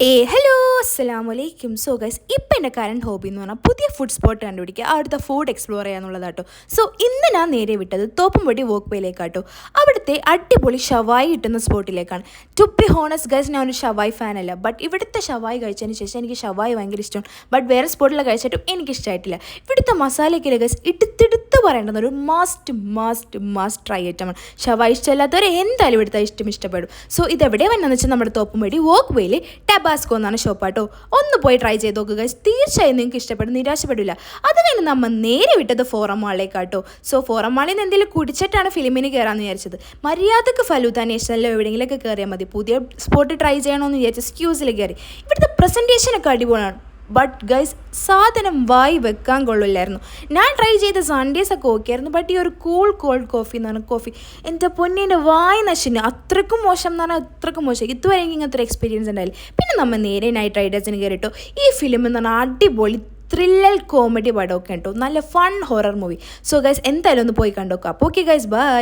Hello അസ്സലാമലൈക്കും. So guys, ഇപ്പം എൻ്റെ കറണ്ട് ഹോബി എന്ന് പറഞ്ഞാൽ പുതിയ ഫുഡ് സ്പോട്ട് കണ്ടുപിടിക്കുക, അവിടുത്തെ ഫുഡ് എക്സ്പ്ലോർ ചെയ്യാന്നുള്ളതാട്ടോ. സോ ഇന്ന് ഞാൻ നേരെ വിട്ടത് തോപ്പുംപടി വോക്ക് വേയിലേക്കാട്ടോ. അവിടുത്തെ അടിപൊളി ഷവായി കിട്ടുന്ന സ്പോട്ടിലേക്കാണ്. ടു ബി ഹോണസ്റ്റ് ഗൈസ്, ഞാൻ ഒരു ഷവായി ഫാനല്ല, ബട്ട് ഇവിടുത്തെ ഷവായി കഴിച്ചതിന് ശേഷം എനിക്ക് ഷവായി ഭയങ്കര ഇഷ്ടമാണ്. ബട്ട് വേറെ സ്പോട്ടിൽ കഴിച്ചിട്ടും എനിക്കിഷ്ടമായിട്ടില്ല. ഇവിടുത്തെ മസാലയ്ക്കില്ല ഗൈസ്, എടുത്തെടുത്ത് പറയേണ്ടുന്ന ഒരു മസ്റ്റ് ട്രൈ ഐറ്റമാണ്. ഷവായി ഇഷ്ടമില്ലാത്തവരെ എന്തായാലും ഇവിടുത്തെ ഇഷ്ടപ്പെടും. സോ ഇതെവിടെ വന്നതെന്ന് വെച്ചാൽ നമ്മുടെ തോപ്പുംപടി വോക്ക് വേയിൽ ടാബാസ്കോ എന്നാണ് ഷോപ്പാട്ടോ. ഒന്ന് പോയി ട്രൈ ചെയ്ത് നോക്കുക ഗൈസ്, തീർച്ചയായും നിങ്ങൾക്ക് ഇഷ്ടപ്പെടും, നിരാശപ്പെടില്ല. അത് കഴിഞ്ഞ് നമ്മൾ നേരെ വിട്ടത് ഫോറം മാളിലേക്കാട്ടോ. സോ ഫോറം മാളിൽ നിന്ന് എന്തെങ്കിലും കുടിച്ചിട്ടാണ് ഫിലിമിന് കയറാമെന്ന് വിചാരിച്ചത്. മര്യാദക്ക് ഫലൂദ നാഷണലിലോ എവിടെയെങ്കിലുമൊക്കെ കയറിയാൽ മതി. പുതിയ സ്പോട്ട് ട്രൈ ചെയ്യണമെന്ന് വിചാരിച്ച് സ്ക്യൂസിൽ കയറി. ഇവിടുത്തെ പ്രസൻറ്റേഷനൊക്കെ അടിപൊളിയാണ്. ബട്ട് ഗൈസ്, സാധനം വായി വെക്കാൻ കൊള്ളില്ലായിരുന്നു. ഞാൻ ട്രൈ ചെയ്ത സൺഡേസൊക്കെ ഓക്കെ ആയിരുന്നു, ബട്ട് ഈ ഒരു കോൾഡ് കോഫി എന്ന് പറഞ്ഞാൽ കോഫി എൻ്റെ പൊന്നിൻ്റെ വായി നശിന് അത്രക്കും മോശം എന്ന് പറഞ്ഞാൽ അത്രക്കും മോശം. ഇതുവരെ എനിക്ക് ഇങ്ങനത്തെ ഒരു എക്സ്പീരിയൻസ് ഉണ്ടായില്ല. പിന്നെ നമ്മൾ നേരെ നൈറ്റ് റൈഡേഴ്സിന് കയറിട്ടോ. ഈ ഫിലിം എന്ന് പറഞ്ഞാൽ അടിപൊളി ത്രില്ലൽ കോമഡി പടമൊക്കെ ഉണ്ടോ, നല്ല fun horror movie. So guys, എന്തായാലും ഒന്ന് പോയി കണ്ടോക്കാം. അപ്പോൾ ഓക്കെ ഗൈസ്, ബൈ.